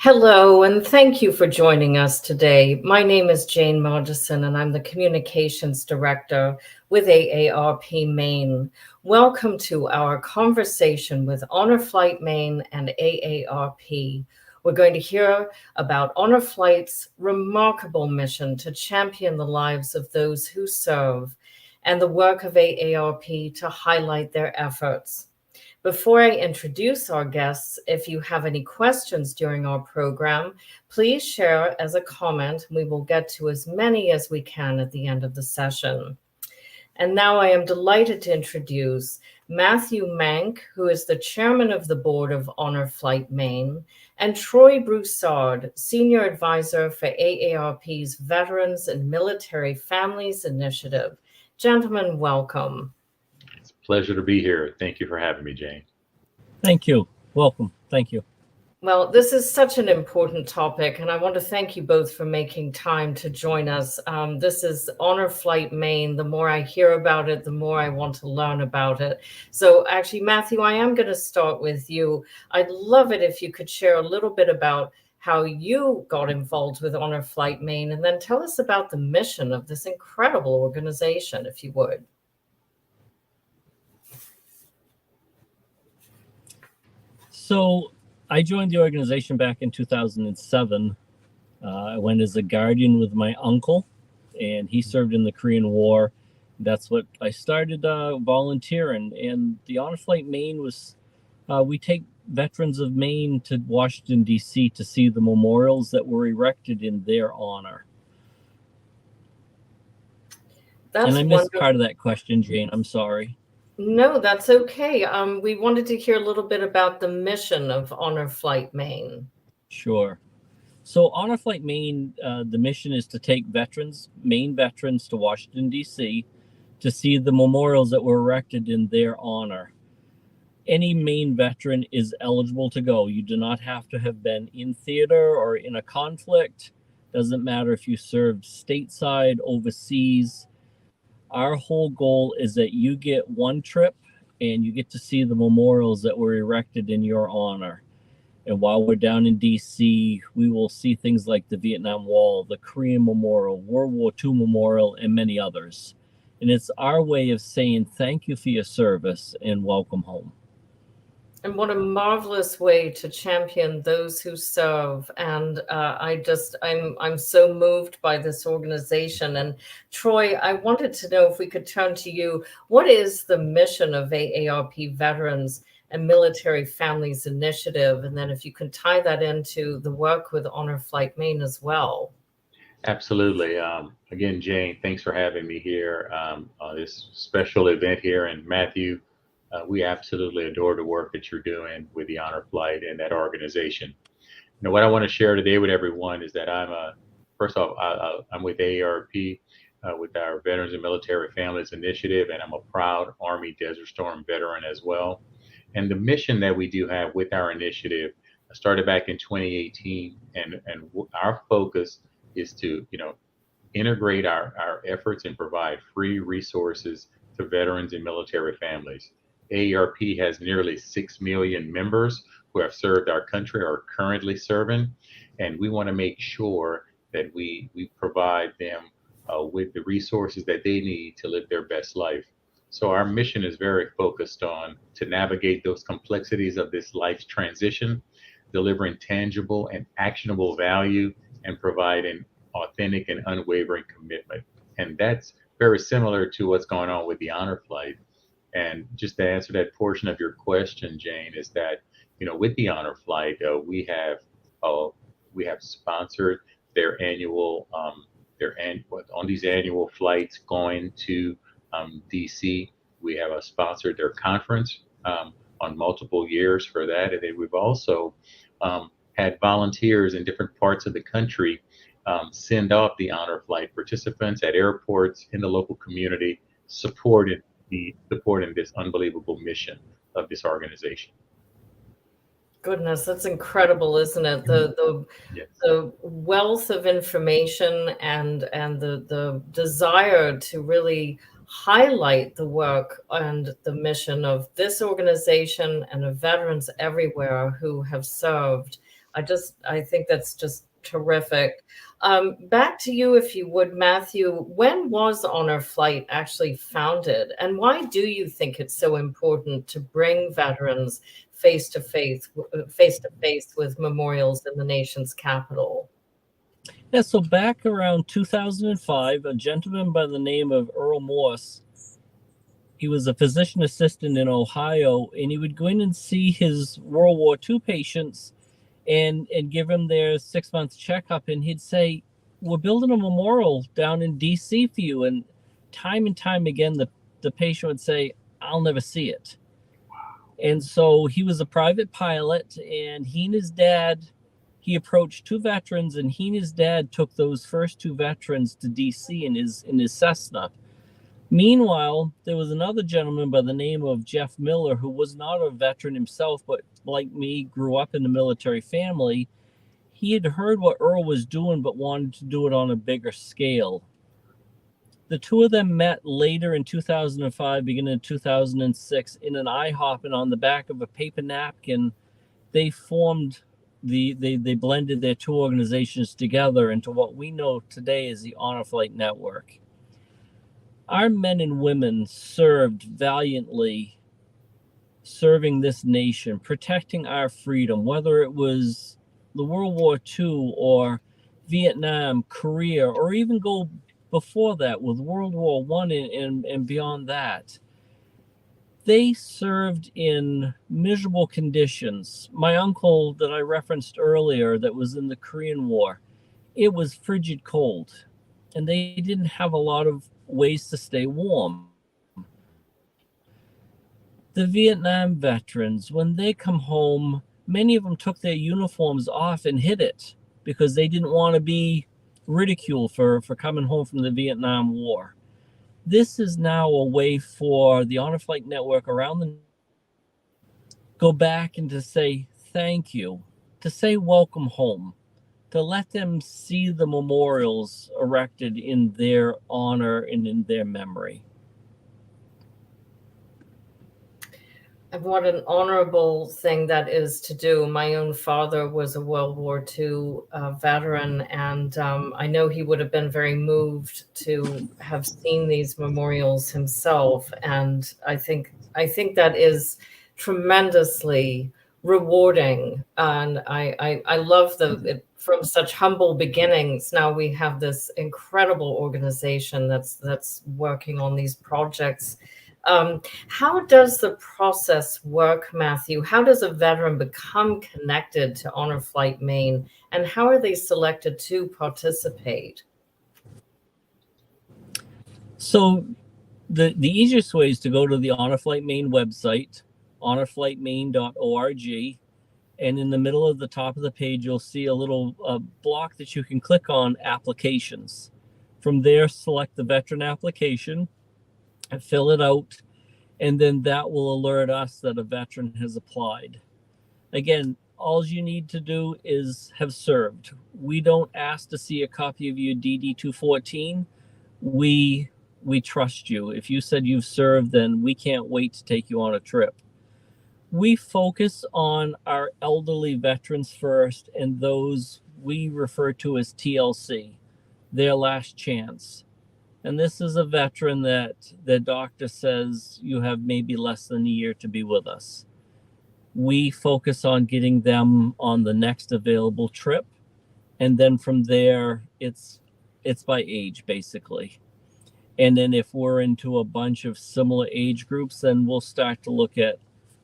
Hello, and thank you for joining us today. My name is Jane Margison, and I'm the Communications Director with AARP Maine. Welcome to our conversation with Honor Flight Maine and AARP. We're going to hear about Honor Flight's remarkable mission to champion the lives of those who serve and the work of AARP to highlight their efforts. Before I introduce our guests, if you have any questions during our program, please share as a comment. We will get to as many as we can at the end of the session. And now I am delighted to introduce Matthew Mank, who is the chairman of the board of Honor Flight Maine, and Troy Broussard, senior advisor for AARP's Veterans and Military Families Initiative. Gentlemen, welcome. It's a pleasure to be here. Thank you for having me, Jane. Thank you. Welcome. Thank you. Well, this is such an important topic, and I want to thank you both for making time to join us. This is Honor Flight Maine. The more I hear about it, the more I want to learn about it. So actually, Matthew, I am going to start with you. I'd love it if you could share a little bit about how you got involved with Honor Flight Maine, and then tell us about the mission of this incredible organization, if you would. So I joined the organization back in 2007. I went as a guardian with my uncle, and he served in the Korean War. That's what I started volunteering. And the Honor Flight Maine was, we take veterans of Maine to Washington, D.C. to see the memorials that were erected in their honor. And I missed part of that question, Jane. I'm sorry. No, that's okay. We wanted to hear a little bit about the mission of Honor Flight Maine. Sure. So Honor Flight Maine, the mission is to take Maine veterans to Washington, D.C. to see the memorials that were erected in their honor. Any Maine veteran is eligible to go. You do not have to have been in theater or in a conflict. Doesn't matter if you served stateside, overseas. Our whole goal is that you get one trip and you get to see the memorials that were erected in your honor. And while we're down in DC, we will see things like the Vietnam Wall, the Korean Memorial, World War II Memorial, and many others. And it's our way of saying thank you for your service and welcome home. And what a marvelous way to champion those who serve. And I'm so moved by this organization. And Troy, I wanted to know if we could turn to you. What is the mission of AARP Veterans and Military Families Initiative? And then if you can tie that into the work with Honor Flight Maine as well. Absolutely. Again, Jane, thanks for having me here on this special event here. And Matthew, we absolutely adore the work that you're doing with the Honor Flight and that organization. What I want to share today with everyone is that first off, I'm with AARP, with our Veterans and Military Families Initiative, and I'm a proud Army Desert Storm veteran as well. And the mission that we do have with our initiative started back in 2018, and our focus is to, integrate our efforts and provide free resources to veterans and military families. AARP has nearly 6 million members who have served our country or are currently serving, and we want to make sure that we provide them with the resources that they need to live their best life. So our mission is very focused on to navigate those complexities of this life's transition, delivering tangible and actionable value, and providing authentic and unwavering commitment. And that's very similar to what's going on with the Honor Flight. And just to answer that portion of your question, Jane, is that, with the Honor Flight, we have sponsored their annual, on these annual flights going to DC. We have sponsored their conference on multiple years for that. And then we've also had volunteers in different parts of the country send off the Honor Flight participants at airports in the local community, supporting this unbelievable mission of this organization. Goodness, that's incredible, isn't it? Yes. The wealth of information and the desire to really highlight the work and the mission of this organization and of veterans everywhere who have served. I think that's just terrific. Back to you, if you would, Matthew. When was Honor Flight actually founded, and why do you think it's so important to bring veterans face to face with memorials in the nation's capital? Yeah, so back around 2005, a gentleman by the name of Earl Morse, he was a physician assistant in Ohio, and he would go in and see his World War II patients and give them their 6-month checkup, and he'd say, "We're building a memorial down in DC for you." And time again, the patient would say, "I'll never see it." And so he was a private pilot, and he approached 2 veterans, and he and his dad took those first 2 veterans to DC in his Cessna. Meanwhile, there was another gentleman by the name of Jeff Miller, who was not a veteran himself, but like me, grew up in a military family. He had heard what Earl was doing, but wanted to do it on a bigger scale. The 2 of them met later in 2005, beginning in 2006, in an IHOP, and on the back of a paper napkin, they formed they blended their 2 organizations together into what we know today as the Honor Flight Network. Our men and women served valiantly, serving this nation, protecting our freedom, whether it was the World War II or Vietnam, Korea, or even go before that with World War I and beyond that. They served in miserable conditions. My uncle that I referenced earlier that was in the Korean War, it was frigid cold, and they didn't have a lot of ways to stay warm. The Vietnam veterans, when they come home, many of them took their uniforms off and hid it because they didn't want to be ridiculed for coming home from the Vietnam War. This is now a way for the Honor Flight Network around the go back and to say thank you, to say welcome home, to let them see the memorials erected in their honor and in their memory. And what an honorable thing that is to do. My own father was a World War II veteran, and I know he would have been very moved to have seen these memorials himself. And I think that is tremendously rewarding. And I love from such humble beginnings. Now we have this incredible organization that's working on these projects. How does the process work, Matthew? How does a veteran become connected to Honor Flight Maine, and how are they selected to participate? So the easiest way is to go to the Honor Flight Maine website, honorflightmaine.org, and in the middle of the top of the page, you'll see a little block that you can click on applications. From there, select the veteran application and fill it out, and then that will alert us that a veteran has applied. Again, all you need to do is have served. We don't ask to see a copy of your DD-214. We trust you. If you said you've served, then we can't wait to take you on a trip. We focus on our elderly veterans first, and those we refer to as TLC, their last chance. And this is a veteran that the doctor says you have maybe less than a year to be with us. We focus on getting them on the next available trip. And then from there, it's by age, basically. And then if we're into a bunch of similar age groups, then we'll start to look at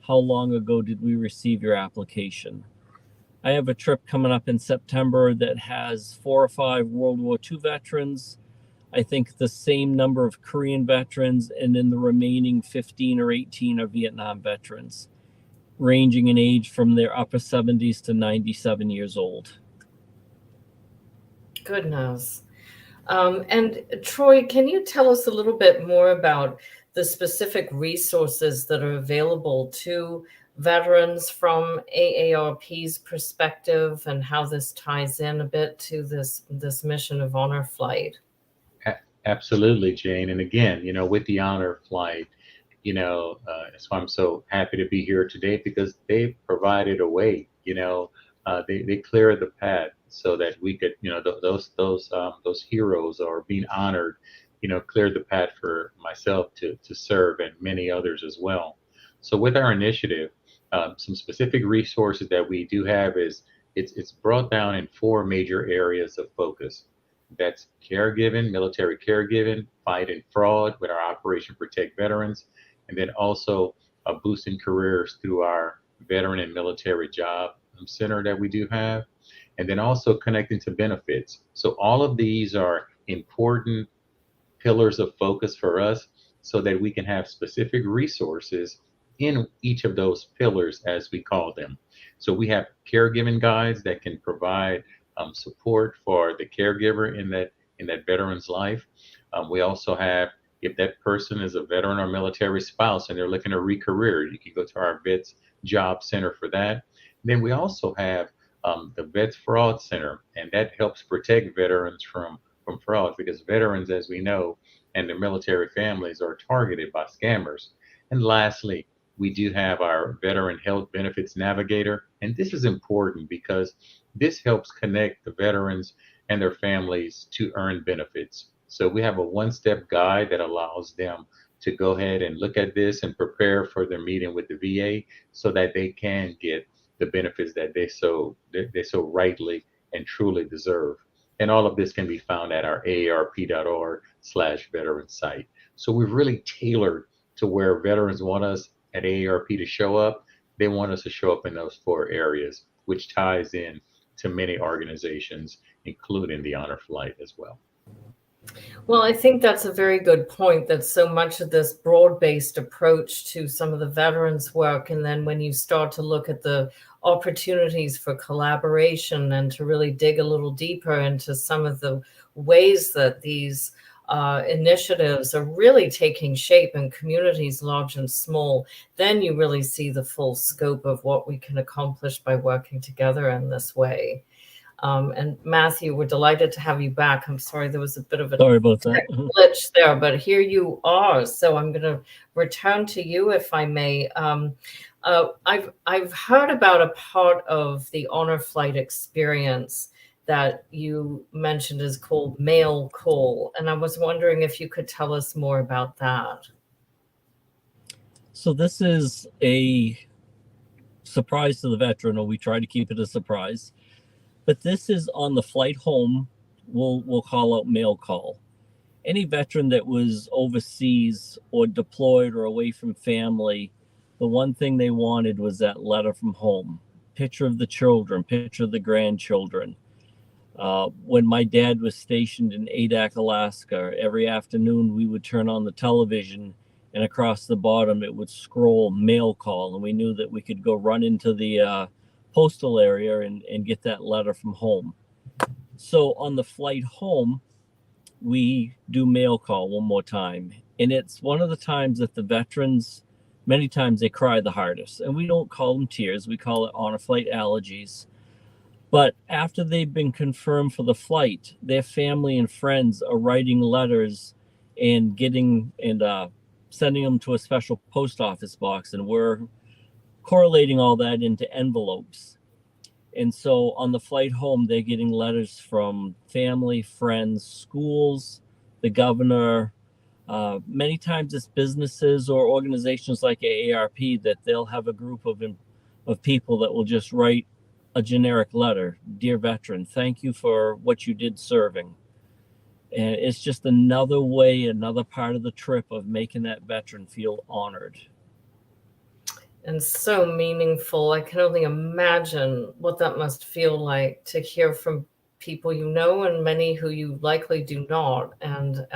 how long ago did we receive your application. I have a trip coming up in September that has 4 or 5 World War II veterans, I think the same number of Korean veterans, and then the remaining 15 or 18 are Vietnam veterans, ranging in age from their upper 70s to 97 years old. Goodness. And Troy, can you tell us a little bit more about the specific resources that are available to veterans from AARP's perspective, and how this ties in a bit to this mission of Honor Flight? Absolutely, Jane. And again, with the Honor Flight, that's why I'm so happy to be here today, because they've provided a way, they clear the path so that we could, those heroes are being honored, cleared the path for myself to serve and many others as well. So with our initiative, some specific resources that we do have is it's brought down in four major areas of focus. That's caregiving, military caregiving, fighting fraud with our Operation Protect Veterans, and then also boosting careers through our veteran and military job center that we do have, and then also connecting to benefits. So all of these are important pillars of focus for us so that we can have specific resources in each of those pillars as we call them. So we have caregiving guides that can provide support for the caregiver in that veteran's life. We also have, if that person is a veteran or military spouse and they're looking to re-career, you can go to our Vets Job Center for that. Then we also have the Vets Fraud Center, and that helps protect veterans from fraud, because veterans, as we know, and their military families are targeted by scammers. And lastly, we do have our Veteran Health Benefits Navigator, and this is important because this helps connect the veterans and their families to earn benefits. So we have a one-step guide that allows them to go ahead and look at this and prepare for their meeting with the VA so that they can get the benefits that they so rightly and truly deserve. And all of this can be found at our aarp.org/veteran site. So we've really tailored to where veterans want us at AARP to show up. They want us to show up in those four areas, which ties in to many organizations, including the Honor Flight as well. Well, I think that's a very good point, that so much of this broad-based approach to some of the veterans work, and then when you start to look at the opportunities for collaboration and to really dig a little deeper into some of the ways that these initiatives are really taking shape in communities large and small, then you really see the full scope of what we can accomplish by working together in this way. And Matthew, we're delighted to have you back. I'm sorry there was a bit of a glitch there, but here you are. So I'm going to return to you, if I may. I've heard about a part of the Honor Flight experience that you mentioned is called Mail Call, and I was wondering if you could tell us more about that. So this is a surprise to the veteran, or we try to keep it a surprise. But this is on the flight home, we'll call out Mail Call. Any veteran that was overseas or deployed or away from family, the one thing they wanted was that letter from home. Picture of the children, picture of the grandchildren. When my dad was stationed in Adak, Alaska, every afternoon we would turn on the television, and across the bottom it would scroll Mail Call, and we knew that we could go run into the postal area and get that letter from home. So on the flight home, we do Mail Call one more time. And it's one of the times that the veterans, many times they cry the hardest. And we don't call them tears, we call it Honor Flight allergies. But after they've been confirmed for the flight, their family and friends are writing letters and sending them to a special post office box. And we're correlating all that into envelopes. And so on the flight home, they're getting letters from family, friends, schools, the governor. Many times it's businesses or organizations like AARP that they'll have a group of people that will just write a generic letter. Dear veteran, thank you for what you did serving. And it's just another way, another part of the trip of making that veteran feel honored. And so meaningful. I can only imagine what that must feel like to hear from people you know and many who you likely do not, and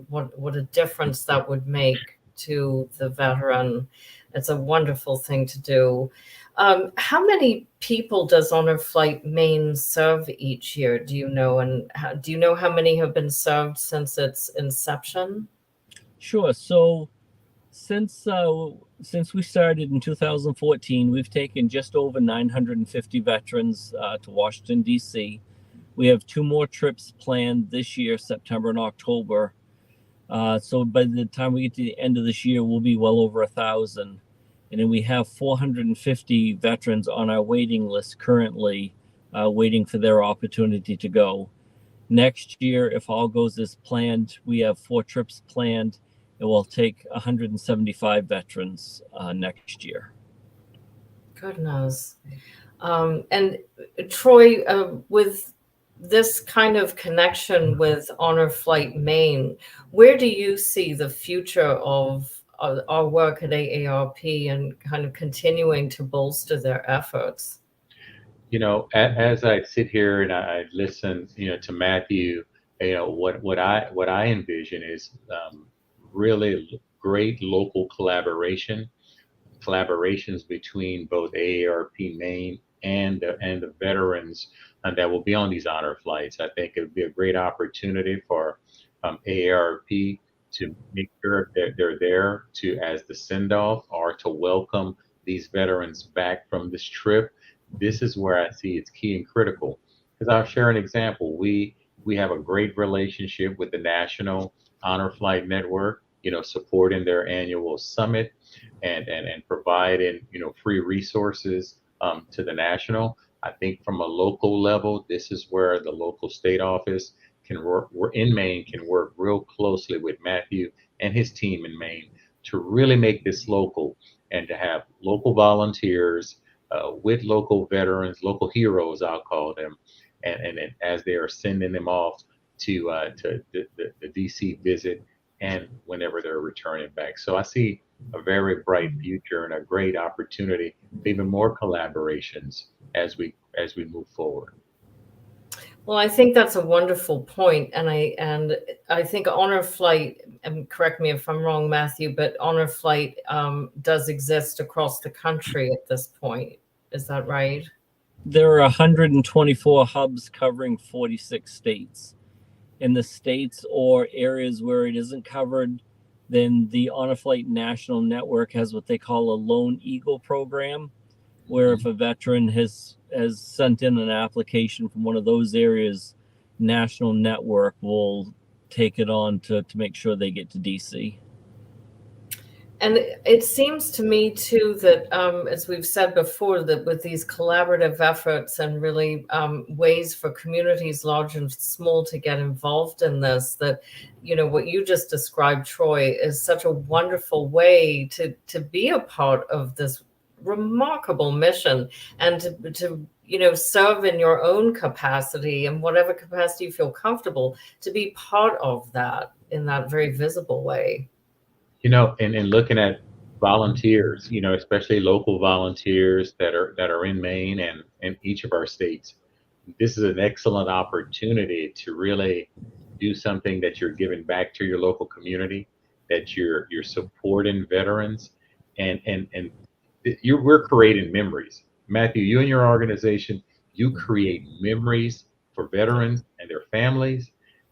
what a difference that would make to the veteran. It's a wonderful thing to do. How many people does Honor Flight Maine serve each year? Do you know? And do you know how many have been served since its inception? Sure. So since we started in 2014, we've taken just over 950 veterans to Washington, D.C. We have 2 more trips planned this year, September and October. So by the time we get to the end of this year, we'll be well over 1,000. And then we have 450 veterans on our waiting list currently, waiting for their opportunity to go. Next year, if all goes as planned, we have 4 trips planned. It will take 175 veterans next year. Goodness. And Troy, with this kind of connection with Honor Flight Maine, where do you see the future of our work at AARP and kind of continuing to bolster their efforts? As I sit here and I listen, to Matthew, what I envision is really great local collaborations between both AARP Maine and the veterans that will be on these honor flights. I think it would be a great opportunity for AARP to make sure that they're there to as the send off or to welcome these veterans back from this trip. This is where I see it's key and critical. Because I'll share an example. We have a great relationship with the National Honor Flight Network, supporting their annual summit and providing, free resources to the national. I think from a local level, this is where the local state office can work. We're in Maine, can work real closely with Matthew and his team in Maine to really make this local and to have local volunteers with local veterans, local heroes, I'll call them, and as they are sending them off to the DC visit and whenever they're returning back. So I see a very bright future and a great opportunity for even more collaborations as we move forward. Well, I think that's a wonderful point, and I think Honor Flight, and correct me if I'm wrong, Matthew, but Honor Flight does exist across the country at this point. Is that right? There are 124 hubs covering 46 states. In the states or areas where it isn't covered, then the Honor Flight National Network has what they call a Lone Eagle program, where if a veteran has sent in an application from one of those areas, National Network will take it on to make sure they get to DC. And it seems to me too that, as we've said before, that with these collaborative efforts and really ways for communities large and small to get involved in this, that, what you just described, Troy, is such a wonderful way to be a part of this remarkable mission and to serve in your own capacity and whatever capacity you feel comfortable to be part of that in that very visible way. And looking at volunteers, especially local volunteers that are in Maine and in each of our states, this is an excellent opportunity to really do something that you're giving back to your local community, that you're supporting veterans, and we're creating memories. Matthew, you and your organization, you create memories for veterans and their families,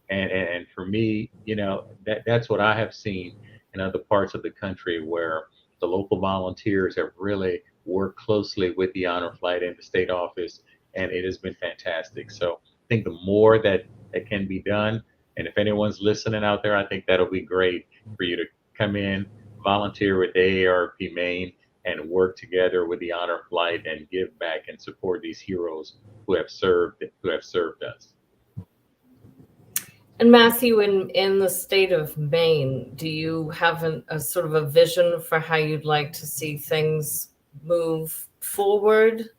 and for me, that's what I have seen in other parts of the country where the local volunteers have really worked closely with the Honor Flight and the state office, and it has been fantastic. So I think the more that can be done, and if anyone's listening out there, I think that'll be great for you to come in, volunteer with AARP Maine, and work together with the Honor Flight and give back and support these heroes who have served us. And Matthew, in the state of Maine, do you have a sort of a vision for how you'd like to see things move forward?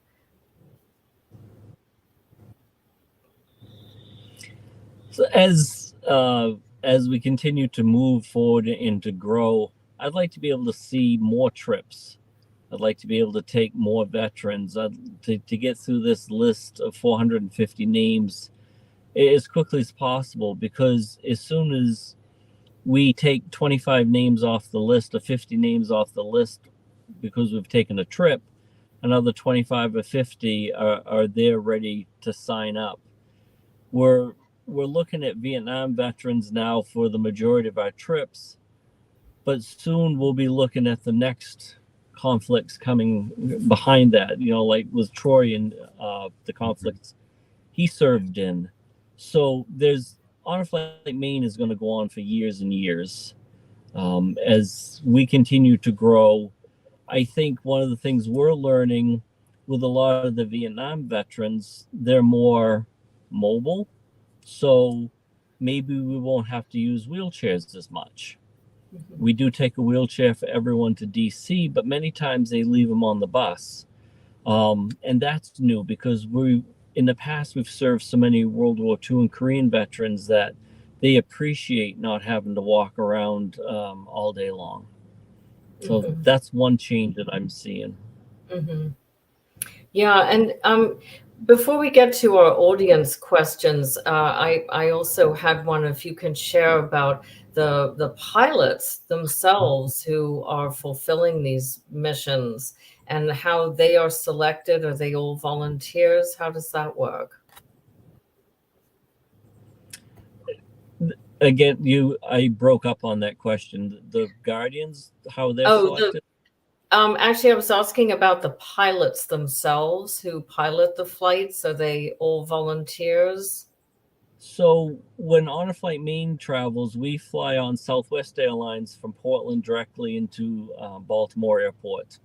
So as we continue to move forward and to grow, I'd like to be able to see more trips. I'd like to be able to take more veterans to get through this list of 450 names as quickly as possible, because as soon as we take 25 names off the list or 50 names off the list because we've taken a trip, another 25 or 50 are there ready to sign up. We're looking at Vietnam veterans now for the majority of our trips, but soon we'll be looking at the next conflicts coming behind that, like with Troy and the conflicts he served in. So Honor Flight Maine is going to go on for years and years. As we continue to grow, I think one of the things we're learning with a lot of the Vietnam veterans, they're more mobile. So maybe we won't have to use wheelchairs as much. Mhm. We do take a wheelchair for everyone to DC, but many times they leave them on the bus. And that's new because in the past, we've served so many World War II and Korean veterans that they appreciate not having to walk around all day long. So Mhm. that's one change that I'm seeing. Mhm. Yeah, and before we get to our audience questions, I also had one, if you can share about the pilots themselves who are fulfilling these missions and how they are selected. Are they all volunteers? How does that work? Again, I broke up on that question. The Guardians, how they're Oh, selected? actually, I was asking about the pilots themselves who pilot the flights. Are they all volunteers? So when Honor Flight Maine travels, we fly on Southwest Airlines from Portland directly into Baltimore Airport.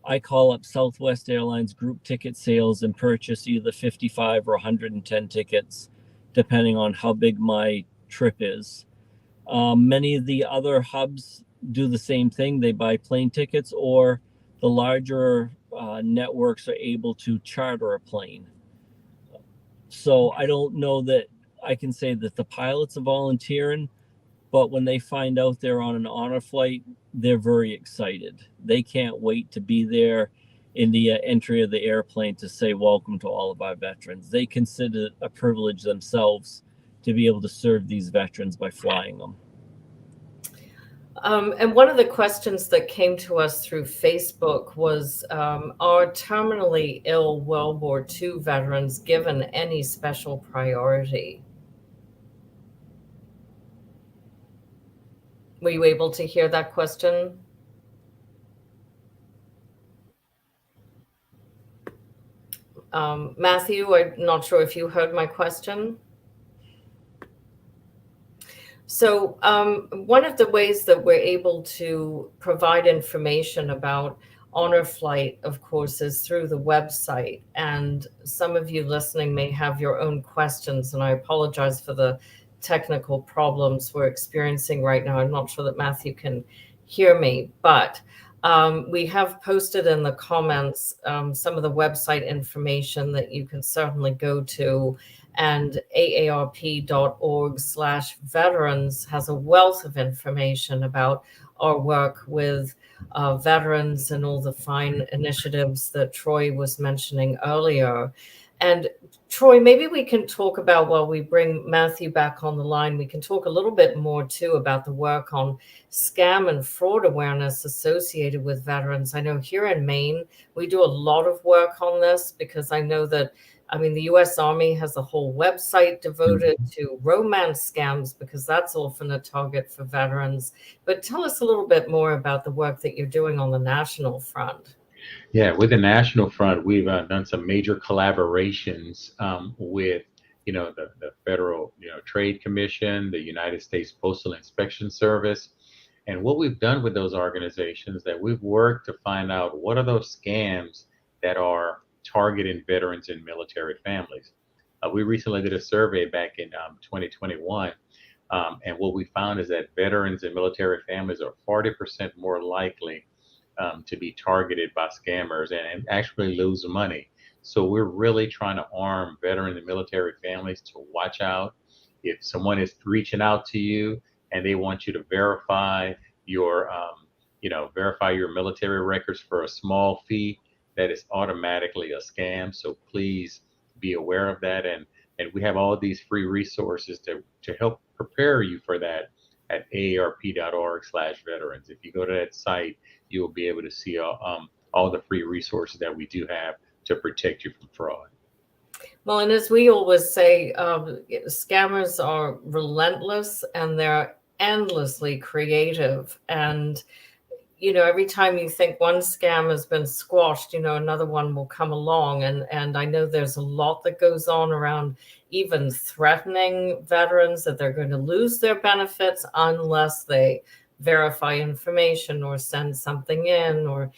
I call up Southwest Airlines group ticket sales and purchase either 55 or 110 tickets, depending on how big my trip is. Many of the other hubs do the same thing. They buy plane tickets, or the larger networks are able to charter a plane. So I don't know that I can say that the pilots are volunteering, but when they find out they're on an honor flight, they're very excited. They can't wait to be there in the entry of the airplane to say welcome to all of our veterans. They consider it a privilege themselves to be able to serve these veterans by flying them. And one of the questions that came to us through Facebook was, are terminally ill World War II veterans given any special priority? Were you able to hear that question? Matthew, I'm not sure if you heard my question. So one of the ways that we're able to provide information about Honor Flight, of course, is through the website. And some of you listening may have your own questions, and I apologize for the technical problems we're experiencing right now. I'm not sure that Matthew can hear me, but we have posted in the comments some of the website information that you can certainly go to, and aarp.org/veterans has a wealth of information about our work with veterans and all the fine initiatives that Troy was mentioning earlier. And Troy, maybe we can talk about, while we bring Matthew back on the line, we can talk a little bit more too about the work on scam and fraud awareness associated with veterans. I know here in Maine, we do a lot of work on this because I know that, I mean, the U.S. Army has a whole website devoted to romance scams because that's often a target for veterans. But tell us a little bit more about the work that you're doing on the national front. Yeah, with the national front, we've done some major collaborations with, the Federal, Trade Commission, the United States Postal Inspection Service. And what we've done with those organizations, that we've worked to find out what are those scams that are targeting veterans and military families. We recently did a survey back in 2021, and what we found is that veterans and military families are 40% more likely to be targeted by scammers and actually lose money. So we're really trying to arm veteran and military families to watch out. If someone is reaching out to you and they want you to your, verify your military records for a small fee, that is automatically a scam. So please be aware of that. And we have all of these free resources to help prepare you for that at aarp.org/veterans. If you go to that site, you will be able to see all the free resources that we do have to protect you from fraud. Well, and as we always say, scammers are relentless and they're endlessly creative. And every time you think one scam has been squashed, another one will come along. And I know there's a lot that goes on around even threatening veterans that they're going to lose their benefits unless they verify information or send something in, or,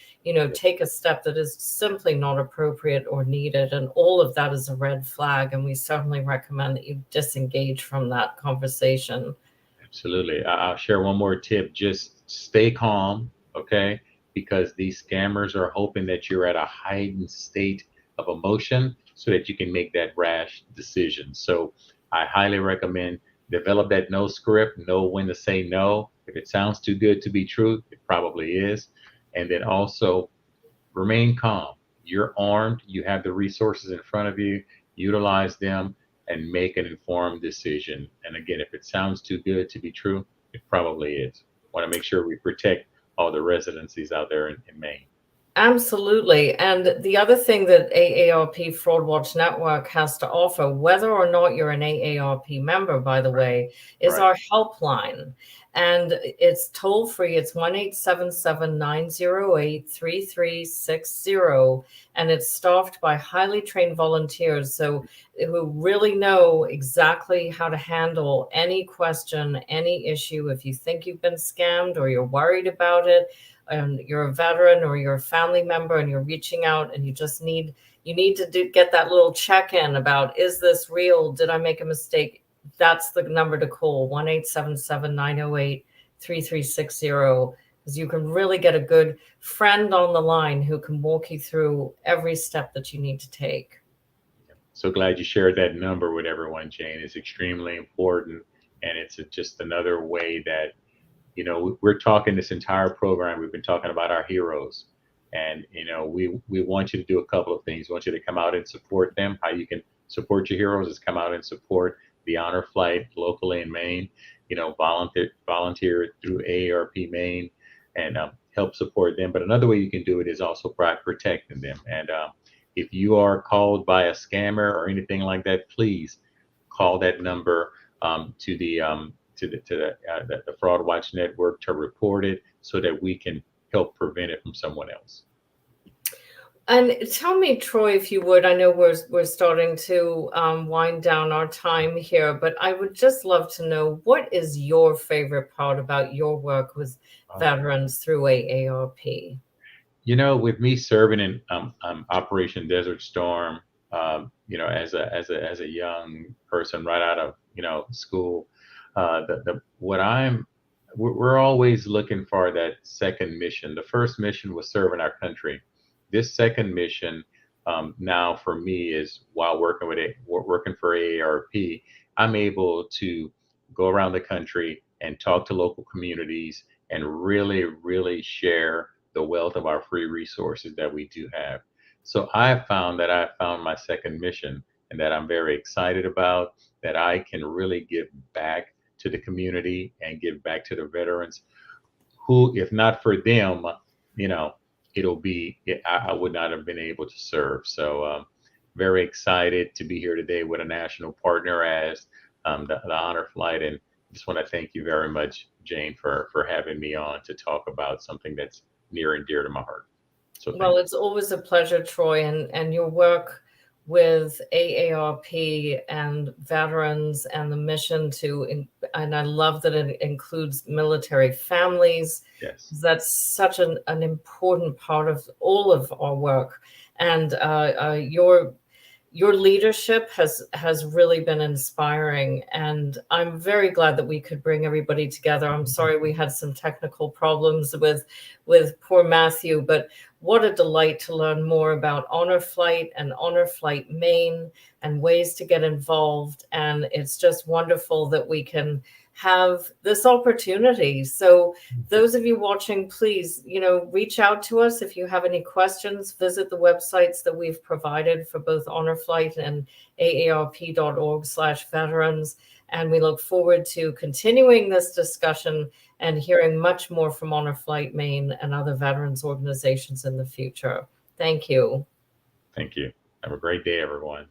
take a step that is simply not appropriate or needed. And all of that is a red flag. And we certainly recommend that you disengage from that conversation. Absolutely. I'll share one more tip. Just stay calm, okay? Because these scammers are hoping that you're at a heightened state of emotion so that you can make that rash decision. So I highly recommend develop that no script, know when to say no. If it sounds too good to be true, it probably is. And then also remain calm. You're armed, you have the resources in front of you, utilize them and make an informed decision. And again, if it sounds too good to be true, it probably is. Want to make sure we protect all the residencies out there in Maine. Absolutely. And the other thing that AARP Fraud Watch Network has to offer, whether or not you're an AARP member, by the way, is Right. our helpline. And it's toll free. It's 1-877-908-3360. And it's staffed by highly trained volunteers. So who really know exactly how to handle any question, any issue. If you think you've been scammed or you're worried about it, and you're a veteran or you're a family member and you're reaching out and you just need to get that little check-in about, is this real? Did I make a mistake? That's the number to call, 1-877-908-3360, because you can really get a good friend on the line who can walk you through every step that you need to take. So glad you shared that number with everyone, Jane. It's extremely important. And it's just another way that we're talking this entire program. We've been talking about our heroes, and we want you to do a couple of things. We want you to come out and support them. How you can support your heroes is come out and support the Honor Flight locally in Maine. Volunteer through AARP Maine and help support them. But another way you can do it is also by protecting them. And if you are called by a scammer or anything like that, please call that number to the Fraud Watch Network to report it so that we can help prevent it from someone else. And tell me, Troy, if you would, I know we're starting to wind down our time here, but I would just love to know, what is your favorite part about your work with veterans through AARP? With me serving in Operation Desert Storm, as a young person right out of school, we're always looking for that second mission. The first mission was serving our country. This second mission now for me is, while working for AARP, I'm able to go around the country and talk to local communities and really, really share the wealth of our free resources that we do have. So I found my second mission, and that I'm very excited about, that I can really give back to the community and give back to the veterans who, if not for them, I would not have been able to serve. So very excited to be here today with a national partner as the Honor Flight. And just want to thank you very much, Jane, for having me on to talk about something that's near and dear to my heart. So well, it's always a pleasure, Troy, and your work with AARP and veterans and the mission and I love that it includes military families. Yes. That's such an important part of all of our work. And your leadership has really been inspiring, and I'm very glad that we could bring everybody together. I'm sorry we had some technical problems with poor Matthew, but what a delight to learn more about Honor Flight and Honor Flight Maine and ways to get involved. And it's just wonderful that we can have this opportunity. So those of you watching, please, reach out to us if you have any questions. Visit the websites that we've provided for both Honor Flight and aarp.org/veterans. And we look forward to continuing this discussion and hearing much more from Honor Flight Maine and other veterans organizations in the future. Thank you. Thank you. Have a great day, everyone.